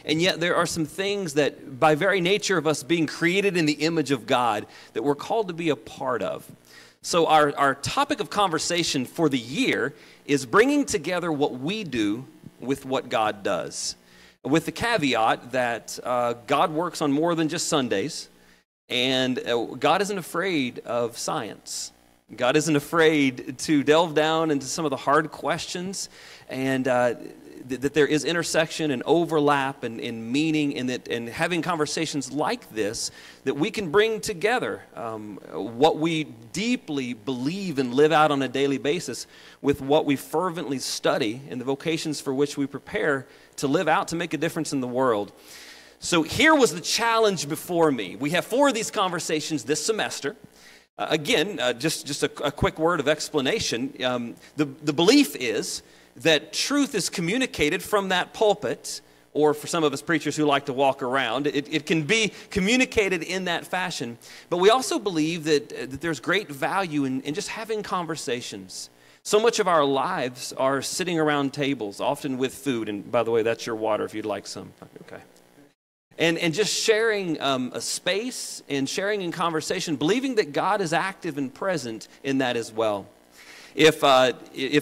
And yet there are some things that, by very nature of us being created in the image of God, that we're called to be a part of. So our topic of conversation for the year is bringing together what we do with what God does, with the caveat that God works on more than just Sundays, and God isn't afraid of science. God isn't afraid to delve down into some of the hard questions, and that there is intersection and overlap and meaning, and having conversations like this, that we can bring together what we deeply believe and live out on a daily basis with what we fervently study and the vocations for which we prepare to live out to make a difference in the world. So here was the challenge before me. We have 4 of these conversations this semester. Again, just a quick word of explanation. The belief is that truth is communicated from that pulpit, or for some of us preachers who like to walk around, it can be communicated in that fashion. But we also believe that there's great value in just having conversations. So much of our lives are sitting around tables, often with food. And by the way, that's your water if you'd like some. Okay. And just sharing a space and sharing in conversation, believing that God is active and present in that as well. If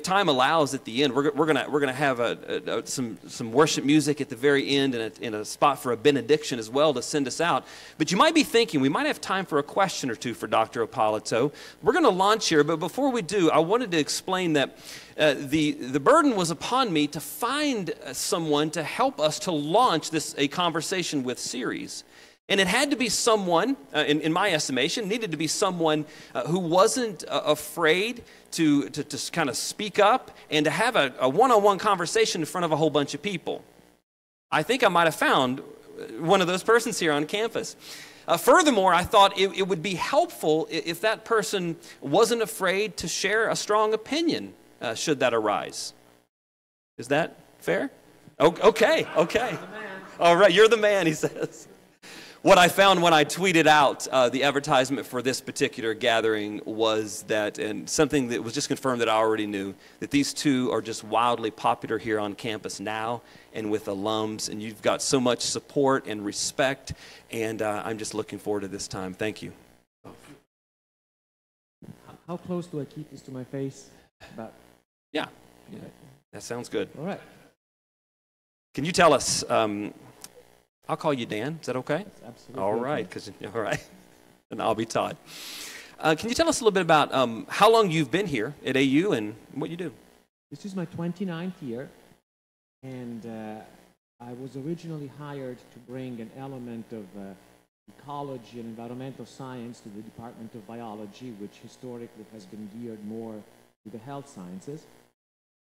time allows, at the end, we're gonna have some worship music at the very end, and a spot for a benediction as well to send us out. But you might be thinking we might have time for a question or two for Dr. Ippolito. We're going to launch here, but before we do, I wanted to explain that the burden was upon me to find someone to help us to launch a conversation with series. And it had to be someone, in my estimation, needed to be someone who wasn't afraid to kind of speak up and to have a one-on-one conversation in front of a whole bunch of people. I think I might have found one of those persons here on campus. Furthermore, I thought it would be helpful if that person wasn't afraid to share a strong opinion, should that arise. Is that fair? Okay. All right, you're the man, he says. What I found when I tweeted out the advertisement for this particular gathering was that, and something that was just confirmed that I already knew, that these two are just wildly popular here on campus now and with alums, and you've got so much support and respect, and I'm just looking forward to this time. Thank you. How close do I keep this to my face? About. Yeah, that sounds good. All right. Can you tell us... I'll call you Dan. Is that okay? That's absolutely all right. All right. And I'll be Todd. Can you tell us a little bit about how long you've been here at AU and what you do? This is my 29th year, and I was originally hired to bring an element of ecology and environmental science to the Department of Biology, which historically has been geared more to the health sciences.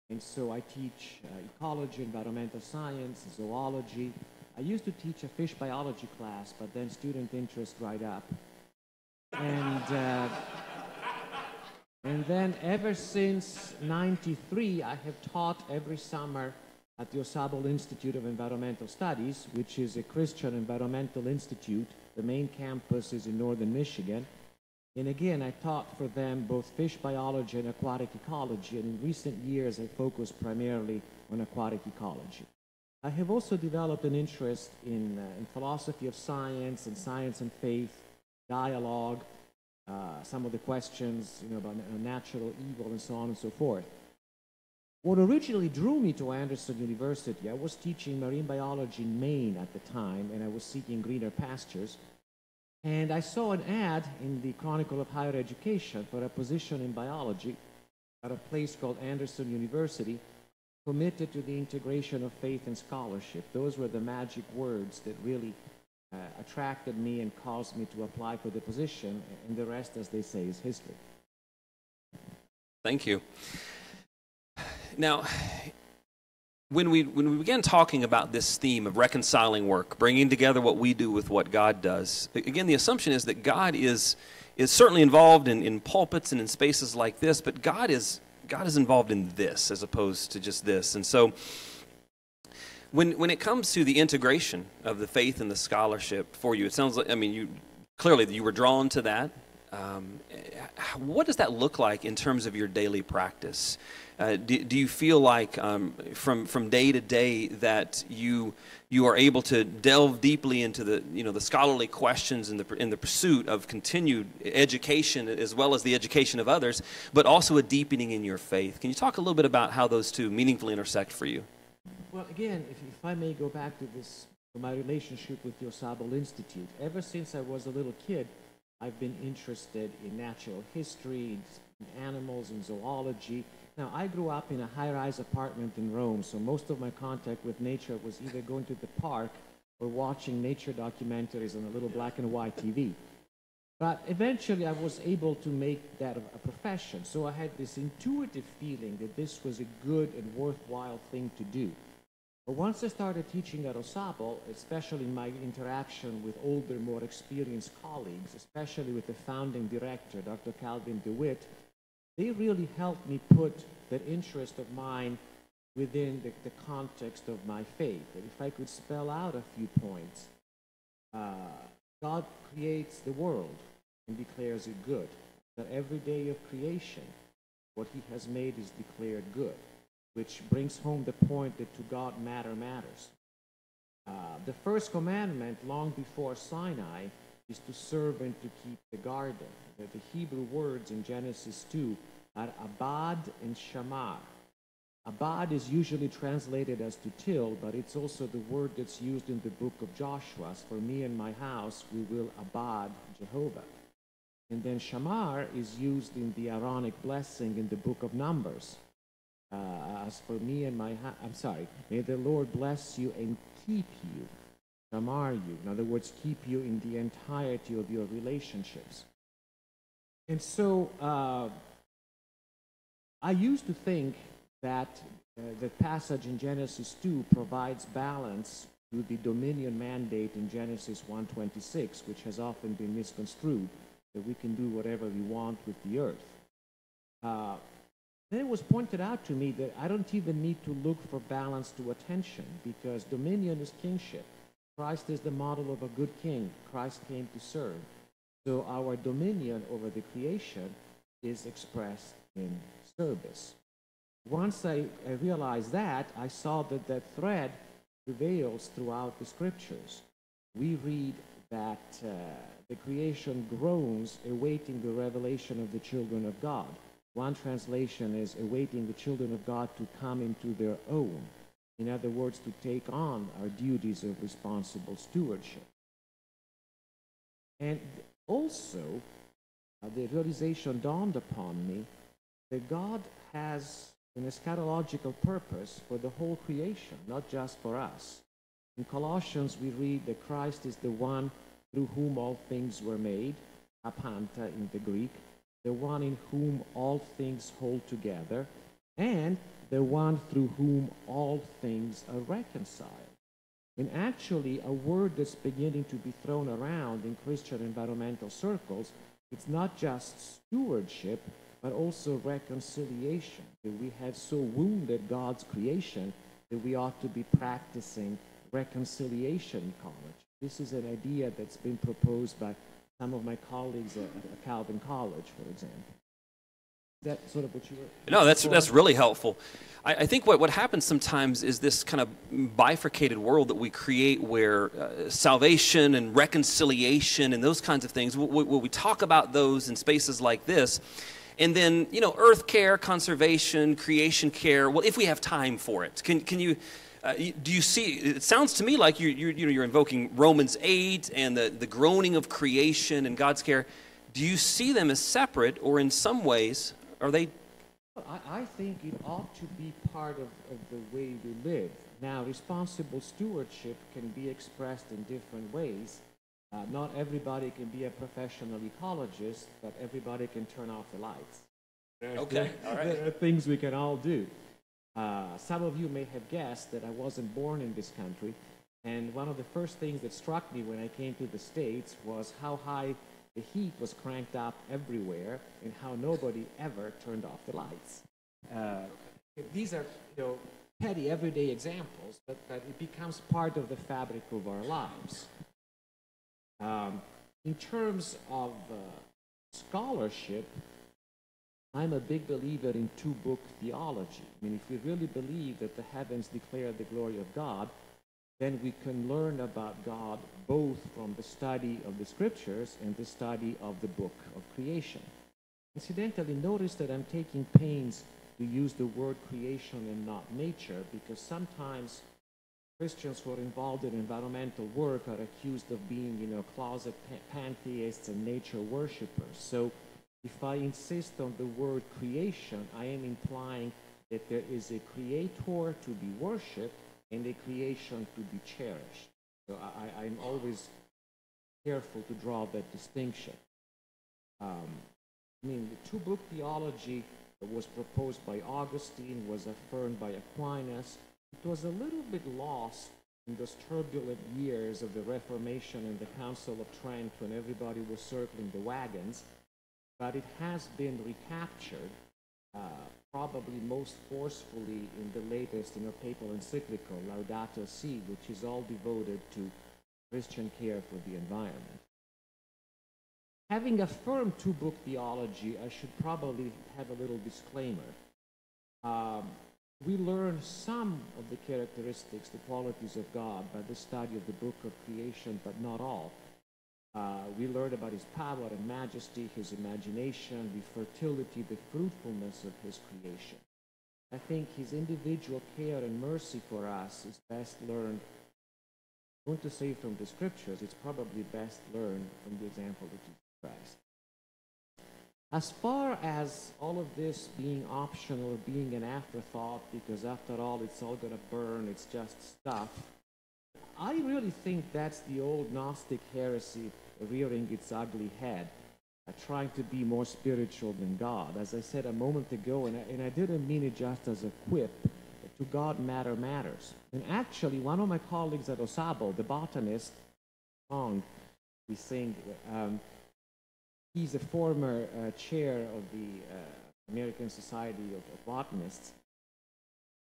And so I teach ecology, environmental science, zoology. I used to teach a fish biology class, but then student interest dried up. And then ever since '93, I have taught every summer at the Osable Institute of Environmental Studies, which is a Christian environmental institute. The main campus is in northern Michigan. And again, I taught for them both fish biology and aquatic ecology, and in recent years, I focused primarily on aquatic ecology. I have also developed an interest in philosophy of science and faith, dialogue, some of the questions about natural evil and so on and so forth. What originally drew me to Anderson University, I was teaching marine biology in Maine at the time, and I was seeking greener pastures. And I saw an ad in the Chronicle of Higher Education for a position in biology at a place called Anderson University, committed to the integration of faith and scholarship. Those were the magic words that really attracted me and caused me to apply for the position, and the rest, as they say, is history. Thank you. Now, when we began talking about this theme of reconciling work, bringing together what we do with what God does, again, the assumption is that God is certainly involved in pulpits and in spaces like this, but God is involved in this as opposed to just this. And so when it comes to the integration of the faith and the scholarship for you, it sounds like, clearly you were drawn to that. what does that look like in terms of your daily practice? Do you feel like from day to day that you are able to delve deeply into the scholarly questions in the pursuit of continued education as well as the education of others, but also a deepening in your faith? Can you talk a little bit about how those two meaningfully intersect for you? Well, again, if I may go back to my relationship with the Osable Institute, ever since I was a little kid, I've been interested in natural history, in animals, in zoology. Now, I grew up in a high-rise apartment in Rome, so most of my contact with nature was either going to the park or watching nature documentaries on a little black and white TV. But eventually I was able to make that a profession, so I had this intuitive feeling that this was a good and worthwhile thing to do. But once I started teaching at Osable, especially in my interaction with older, more experienced colleagues, especially with the founding director, Dr. Calvin DeWitt, they really helped me put that interest of mine within the context of my faith. And if I could spell out a few points, God creates the world and declares it good. That every day of creation, what he has made is declared good, which brings home the point that to God matter matters. The first commandment, long before Sinai, is to serve and to keep the garden. The Hebrew words in Genesis 2 are abad and shamar. Abad is usually translated as to till, but it's also the word that's used in the book of Joshua. As for me and my house, we will abad Jehovah. And then shamar is used in the Aaronic blessing in the book of Numbers. As for me and my house, may the Lord bless you and keep you, shamar you. In other words, keep you in the entirety of your relationships. And so I used to think that the passage in Genesis 2 provides balance to the dominion mandate in Genesis 1:26, which has often been misconstrued, that we can do whatever we want with the earth. Then it was pointed out to me that I don't even need to look for balance to attention, because dominion is kingship. Christ is the model of a good king. Christ came to serve. So our dominion over the creation is expressed in service. Once I realized that, I saw that that thread prevails throughout the scriptures. We read that the creation groans, awaiting the revelation of the children of God. One translation is awaiting the children of God to come into their own. In other words, to take on our duties of responsible stewardship. And also, the realization dawned upon me that God has an eschatological purpose for the whole creation, not just for us. In Colossians, we read that Christ is the one through whom all things were made, apanta in the Greek, the one in whom all things hold together, and the one through whom all things are reconciled. And actually, a word that's beginning to be thrown around in Christian environmental circles, it's not just stewardship, but also reconciliation. That we have so wounded God's creation that we ought to be practicing reconciliation in college. This is an idea that's been proposed by some of my colleagues at Calvin College, for example. Is that sort of what you were... No, that's really helpful. I think what happens sometimes is this kind of bifurcated world that we create where salvation and reconciliation and those kinds of things, we talk about those in spaces like this, and then, earth care, conservation, creation care, well, if we have time for it. Can you... do you see, it sounds to me like you're invoking Romans 8 and the groaning of creation and God's care. Do you see them as separate, or in some ways, are they? I think it ought to be part of the way we live. Now, responsible stewardship can be expressed in different ways. Not everybody can be a professional ecologist, but everybody can turn off the lights. Okay, all right. There are things we can all do. Some of you may have guessed that I wasn't born in this country, and one of the first things that struck me when I came to the States was how high the heat was cranked up everywhere and how nobody ever turned off the lights. These are petty everyday examples, but it becomes part of the fabric of our lives. In terms of scholarship, I'm a big believer in two-book theology. I mean, if we really believe that the heavens declare the glory of God, then we can learn about God both from the study of the scriptures and the study of the book of creation. Incidentally, notice that I'm taking pains to use the word creation and not nature, because sometimes Christians who are involved in environmental work are accused of being, closet pantheists and nature worshippers. So if I insist on the word creation, I am implying that there is a creator to be worshipped and a creation to be cherished. So I'm always careful to draw that distinction. The two-book theology that was proposed by Augustine, was affirmed by Aquinas. It was a little bit lost in those turbulent years of the Reformation and the Council of Trent when everybody was circling the wagons, but it has been recaptured, probably most forcefully in the latest papal encyclical, Laudato Si, which is all devoted to Christian care for the environment. Having affirmed two-book theology, I should probably have a little disclaimer. We learn some of the characteristics, the qualities of God by the study of the book of creation, but not all. We learn about his power and majesty, his imagination, the fertility, the fruitfulness of his creation. I think his individual care and mercy for us is best learned, I want to say from the scriptures, it's probably best learned from the example of Jesus Christ. As far as all of this being optional or being an afterthought, because after all it's all going to burn, it's just stuff, I really think that's the old Gnostic heresy rearing its ugly head, trying to be more spiritual than God. As I said a moment ago, and I didn't mean it just as a quip, to God matter matters. And actually, one of my colleagues at Osabo, the botanist, we sing, he's a former chair of the American Society of Botanists.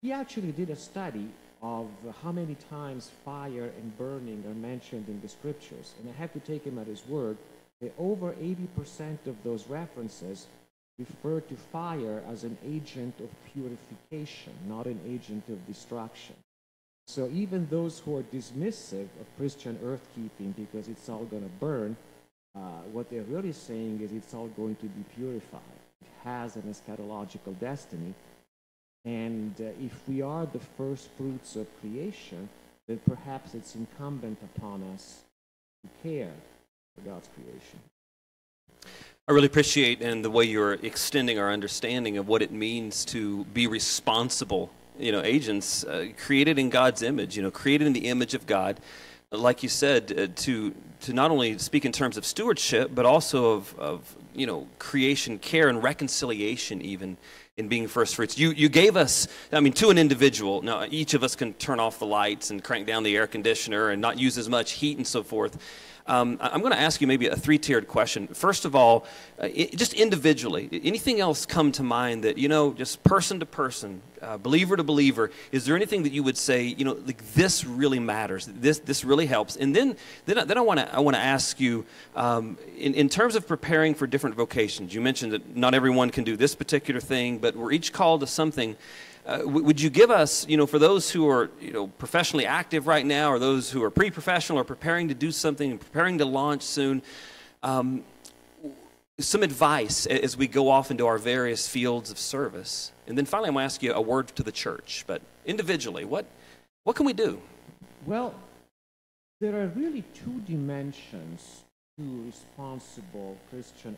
He actually did a study of how many times fire and burning are mentioned in the scriptures. And I have to take him at his word that over 80% of those references refer to fire as an agent of purification, not an agent of destruction. So even those who are dismissive of Christian earthkeeping because it's all going to burn, what they're really saying is it's all going to be purified. It has an eschatological destiny. And if we are the first fruits of creation, then perhaps it's incumbent upon us to care for God's creation. I really appreciate the way you're extending our understanding of what it means to be responsible, agents created in God's image, created in the image of God. Like you said, to not only speak in terms of stewardship, but also of creation, care, and reconciliation even in being first fruits. You gave us, to an individual, now each of us can turn off the lights and crank down the air conditioner and not use as much heat and so forth. I'm going to ask you maybe a three-tiered question. First of all, just individually, anything else come to mind that, just person to person, believer to believer, is there anything that you would say, like this really matters, this really helps? And then I want to ask you, in terms of preparing for different vocations, you mentioned that not everyone can do this particular thing, but we're each called to something. Would you give us, for those who are, professionally active right now, or those who are pre-professional or preparing to do something and preparing to launch soon, some advice as we go off into our various fields of service? And then finally, I'm going to ask you a word to the church. But individually, what can we do? Well, there are really two dimensions to responsible Christian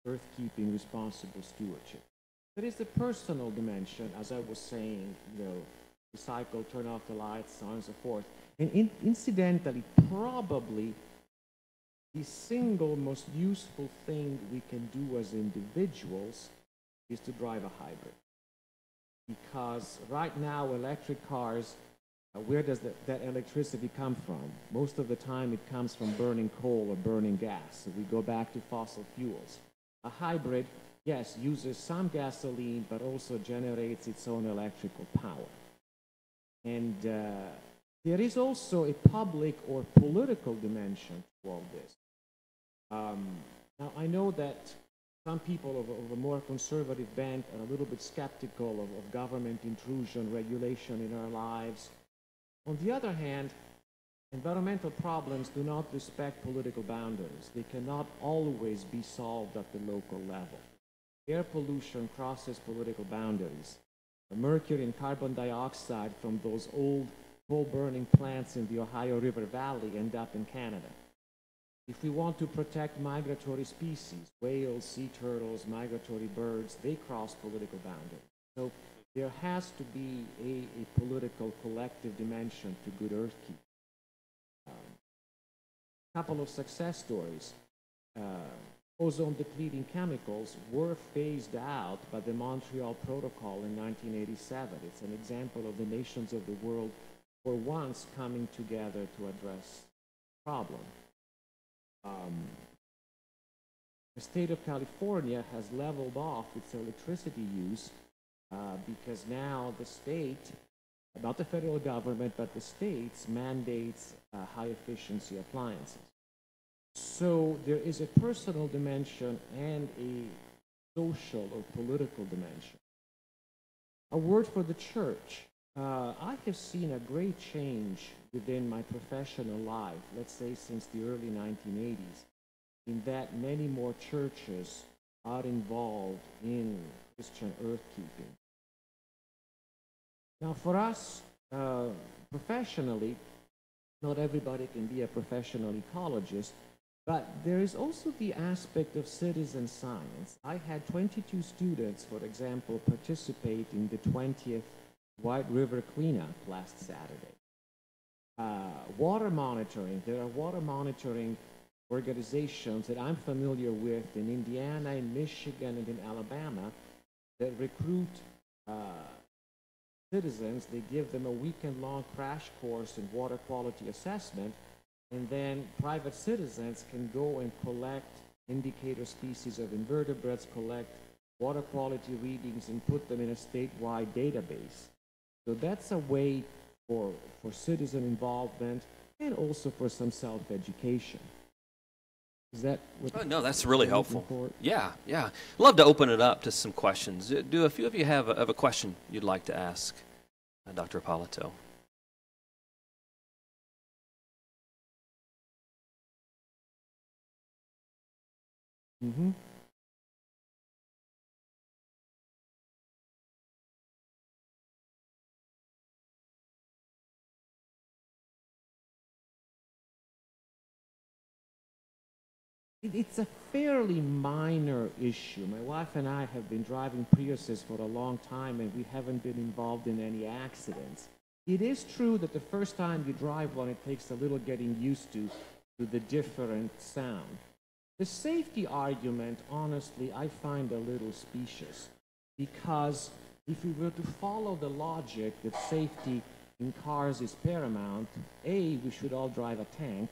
earth-keeping, responsible stewardship. There is the personal dimension, as I was saying, recycle, turn off the lights, so on and so forth. And incidentally, probably the single most useful thing we can do as individuals is to drive a hybrid. Because right now, electric cars, where does that electricity come from? Most of the time, it comes from burning coal or burning gas. So we go back to fossil fuels. A hybrid, yes, uses some gasoline, but also generates its own electrical power. And there is also a public or political dimension to all this. Now, I know that some people of a more conservative bent are a little bit skeptical of government intrusion, regulation in our lives. On the other hand, environmental problems do not respect political boundaries. They cannot always be solved at the local level. Air pollution crosses political boundaries. The mercury and carbon dioxide from those old coal-burning plants in the Ohio River Valley end up in Canada. If we want to protect migratory species, whales, sea turtles, migratory birds, they cross political boundaries. So there has to be a political collective dimension to good earthkeeping. Couple of success stories. Ozone-depleting chemicals were phased out by the Montreal Protocol in 1987. It's an example of the nations of the world for once coming together to address the problem. The state of California has leveled off its electricity use because now the state, not the federal government, but the states mandates high-efficiency appliances. So there is a personal dimension and a social or political dimension. A word for the church. I have seen a great change within my professional life, let's say since the early 1980s, in that many more churches are involved in Christian earthkeeping. Now for us, professionally, not everybody can be a professional ecologist, but there is also the aspect of citizen science. I had 22 students, for example, participate in the 20th White River cleanup last Saturday. Water monitoring. There are water monitoring organizations that I'm familiar with in Indiana, in Michigan, and in Alabama that recruit citizens. They give them a weekend-long crash course in water quality assessment, and then private citizens can go and collect indicator species of invertebrates, collect water quality readings, and put them in a statewide database. So that's a way for citizen involvement and also for some self-education. Is that what no, that's really helpful. For? Yeah. Love to open it up to some questions. Do a few of you have a question you'd like to ask Dr. Ippolito? Mm-hmm. It's a fairly minor issue. My wife and I have been driving Priuses for a long time, and we haven't been involved in any accidents. It is true that the first time you drive one, it takes a little getting used to the different sound. The safety argument, honestly, I find a little specious, because if we were to follow the logic that safety in cars is paramount, A, we should all drive a tank,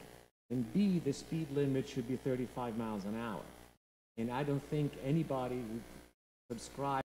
and B, the speed limit should be 35 miles an hour. And I don't think anybody would subscribe